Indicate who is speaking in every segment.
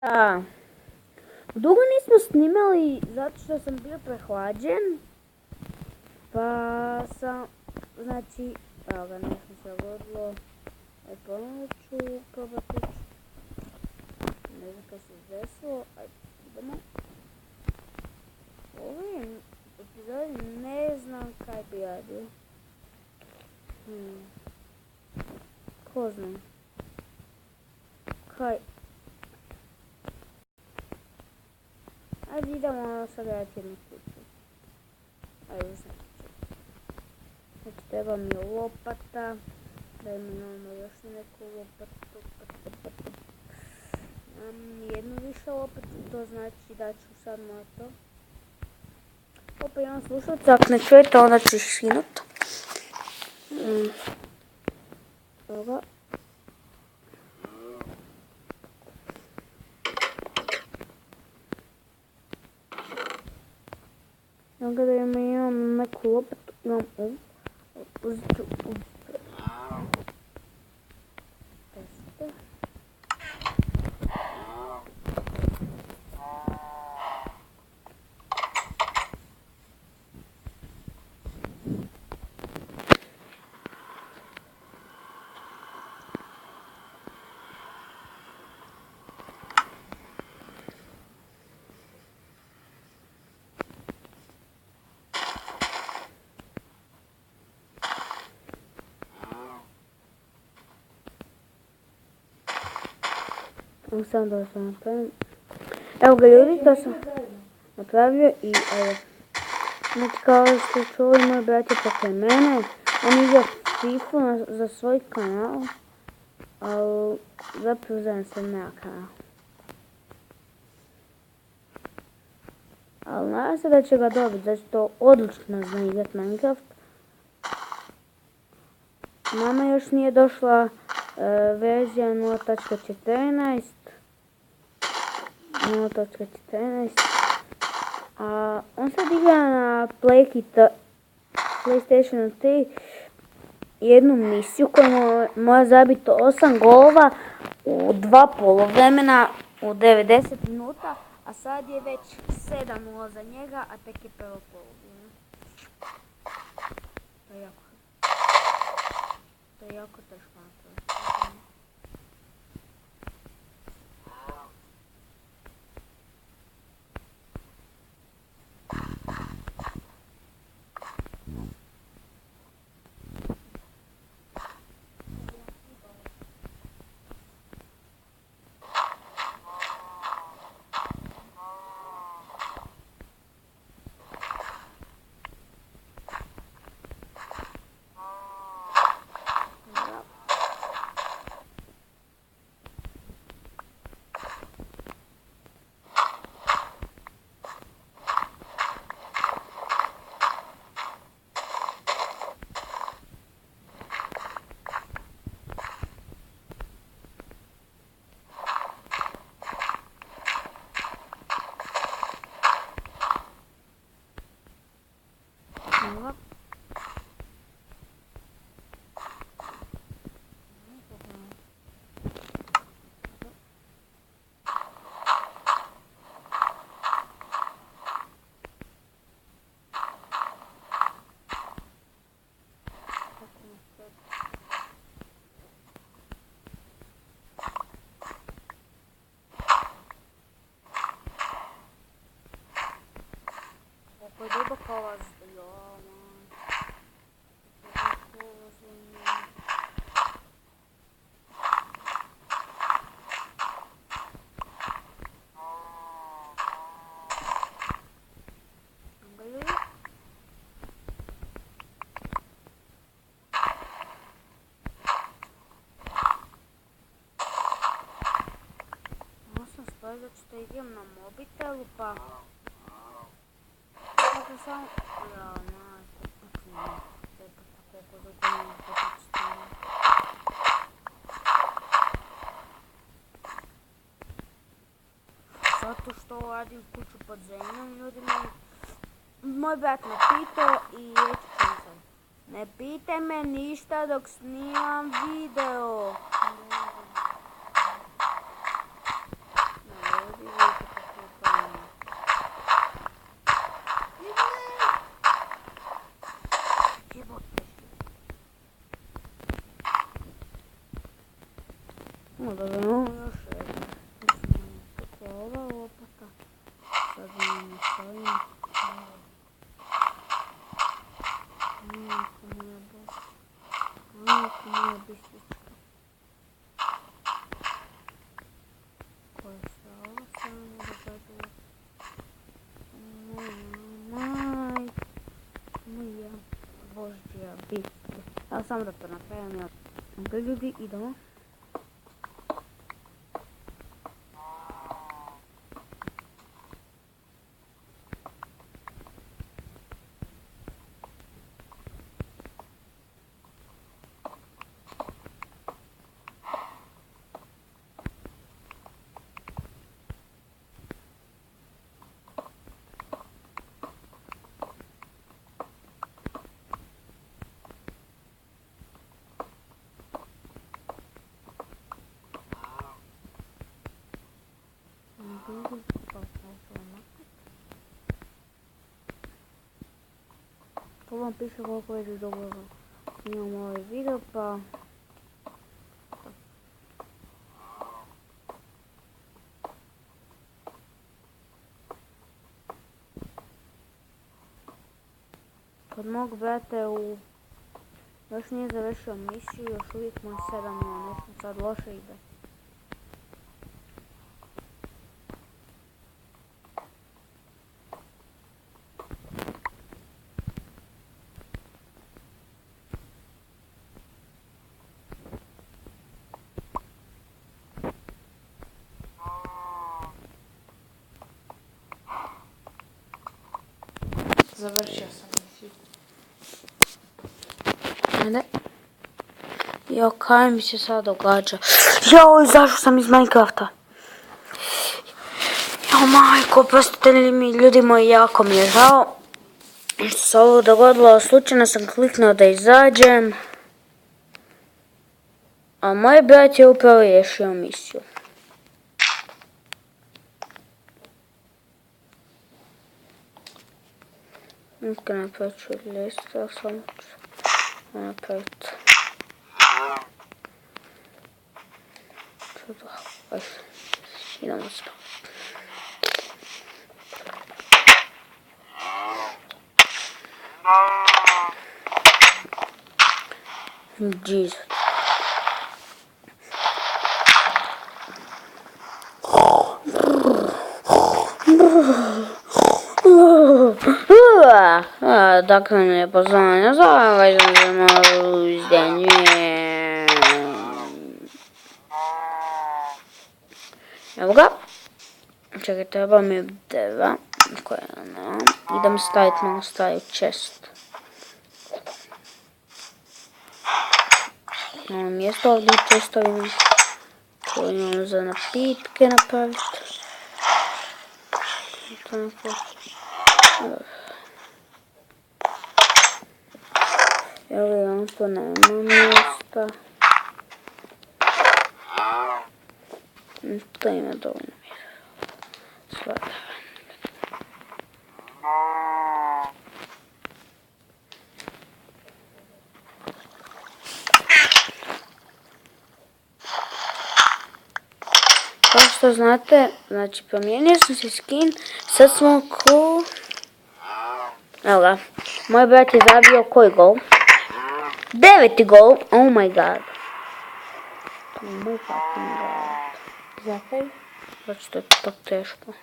Speaker 1: Da, dugo nismo snimali zato što sam bio prehlađen, pa sam, znači, evo ga, nešto se dogodilo, ponovno ću probati, ne znam kaj se desilo, ajde, idemo. U ovim epizodi ne znam kaj bi radio. Ko zna? Kaj? Ajde idemo sagraditi jednu kuću. Ajde sam kuću. Znači treba mi lopata. Da imamo još neku lopatu. Imam jednu više lopatu, to znači da ću sad na to. Opet imam slušalca, ako ne čujete onda ću šinut. Evo. Evo ga da imam neku lopatu, imam ovu. Uzet ću ovu. Sam da sam napravim. Evo ga ljudi, to sam napravio i evo. Znači kao što čuli moj brat je pokraj mene, on igra FIFA za svoj kanal, ali zapravo zajedno sam nema kanal. Ali nadam se da će ga dobiti, zato što odlično zna igrat Minecraft. Nama još nije došla verzija 0.14. 0.14. A on sad igra na PlayStation 3 jednu misiju koju mora zabiti 8 golova u 2 poluvremena u 90 minuta, a sad je već 7-0 za njega, a tek je prvo poluvreme. To je jako teško napraviti. Ovo je duboko ova zdjoma. Ovo sam spojila da ću to idem na mobitelu pa... Kako sam... Ja, koliko dugo mi potičiti. Zato što radim kuću pod zemljom, ljudima. Moj brat me pitao i reći ću sam. Ne pitaj me ništa dok snimam video. samo da imamo još jedno. Tako ova lopata. Sad imamo stojim. Majko moja bož. Majko moja bistička. Koja se ovo samo događalo? Majko moja božja bistička. Ja sam da to napravim ja. Ok ljudi, idemo. To vam piše koliko već dobro snimam ovaj video, pa kod mog brata još nije završio misiju, još uvijek mu je 7-0, nešto sad loše ide.
Speaker 2: Završio sam misiju.
Speaker 1: Ajde. Jo, kaj mi se sad događa? Joj, izašao sam iz Minecrafta. Jo, majko, oprostite mi, ljudi moji, jako mi je žao što se ovo dogodilo. Slučajno sam kliknuo da izađem. A moj brat je upravo riješio misiju. Nekaj napravit ću lista, samo ću napraviti. Idemo spavati. Jesus. Dakle, ne poznanja za malo izdenje. Evo ga. Čekaj, treba mi drva. Koja nema. Idem staviti malo stari chest. Malo mjesto ovdje u chestovima. To imamo za napitke napraviti. Tako. Evo imam to nema mjesta. To ima dovoljno mjesta. Svada. Kao što znate, znači promijenio sam se skin, sad smo ko... Evo ga, moj brat je zabio koji gol? 9. gol, oh my god. To je moj fucking god. Zakaj? Znači to je tako teško.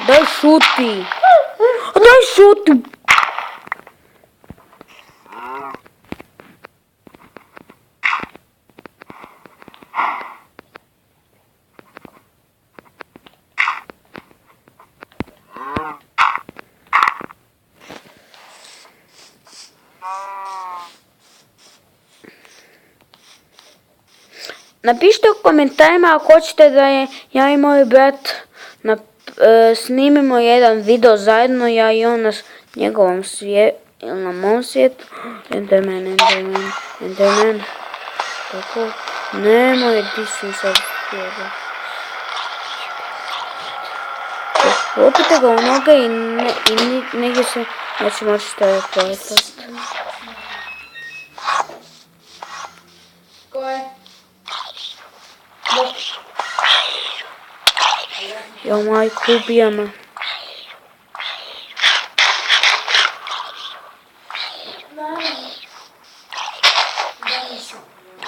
Speaker 1: Daj šuti! Daj šuti! Napišite u komentarima ako hoćete da ja i moj brat snimimo jedan video zajedno, ja i on na njegovom svijetu, ili na mom svijetu. Enderman. Tako, nemoj, di su sad svijetu. Lupite ga u noge i negdje se neće moći teleportati. Jo, majku, ubija me.
Speaker 2: Naravno. Da nisam bio.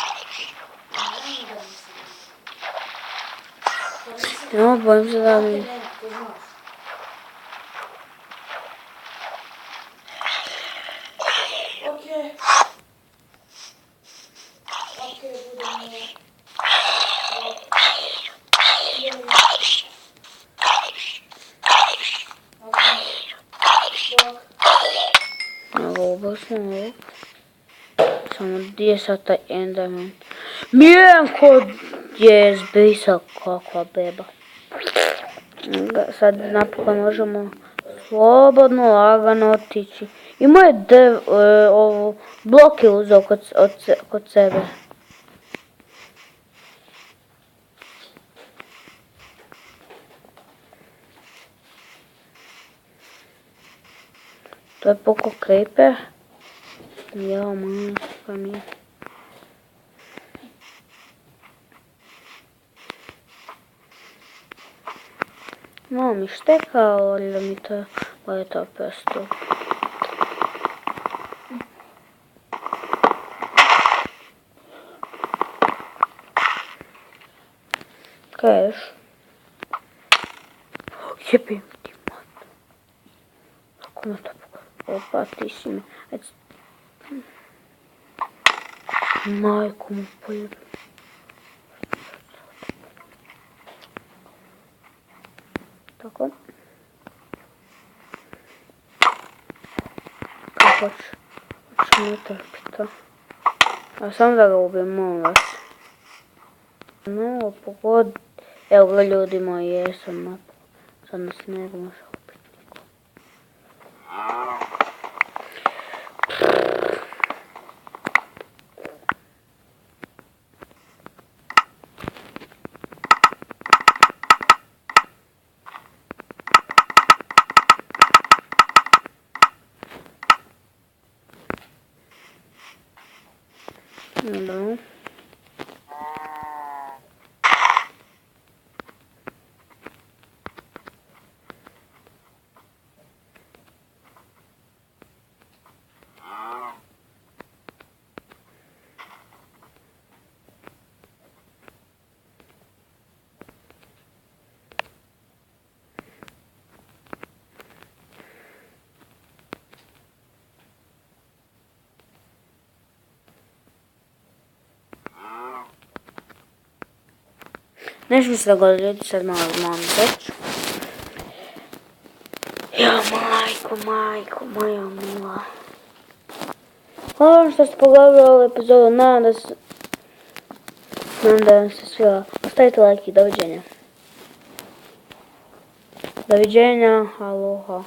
Speaker 2: Naravno da nisam bio.
Speaker 1: Jo, bojim se da mi...
Speaker 2: Ne, to znaš. Okej. Okej, budemo...
Speaker 1: Ovo smo ovo. Samo gdje sad taj enderman? Mijenko je zbrisao kakva beba. Sad napokon možemo slobodno, lagano otići. I moj ovu blok je uzeo kod sebe. To je poko creeper. Jao, majka mi. Malo mi šteka, ali da mi to je to prosto. Kaj još? Jebim ti mat. Kako me to pokazuje? Opa, ti si me. Majku mu pojebim. Tako. Kako hoću ne trpiti to. A sam da ga ubijem, molim vas. No, pogod. Evo ga ljudi moji, jesam napokon. Sad nas ne može ubiti niko. Dobro. Nešto mi se dogodilo, ljudi, sad malo reći. Ja, majko, moja mila. Hvala vam što ste pogledali ovu epizodu, nadam da vam se svila. Ostavite like i doviđenja. Doviđenja, aloha.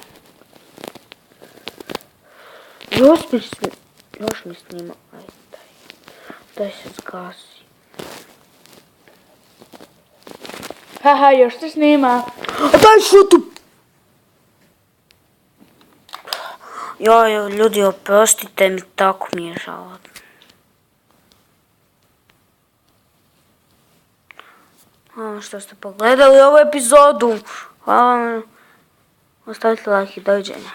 Speaker 1: Još mi snima, ajde, daj se zgasi.
Speaker 2: Haha, još se snima.
Speaker 1: Daj šutu! Joj, ljudi, oprostite mi, tako mi je žao. Hvala što ste pogledali ovu epizodu. Hvala vam. Ostavite like i doviđenja.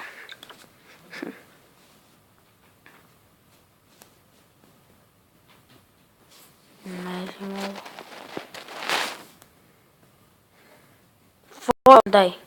Speaker 1: Ne znam ovo. Daj.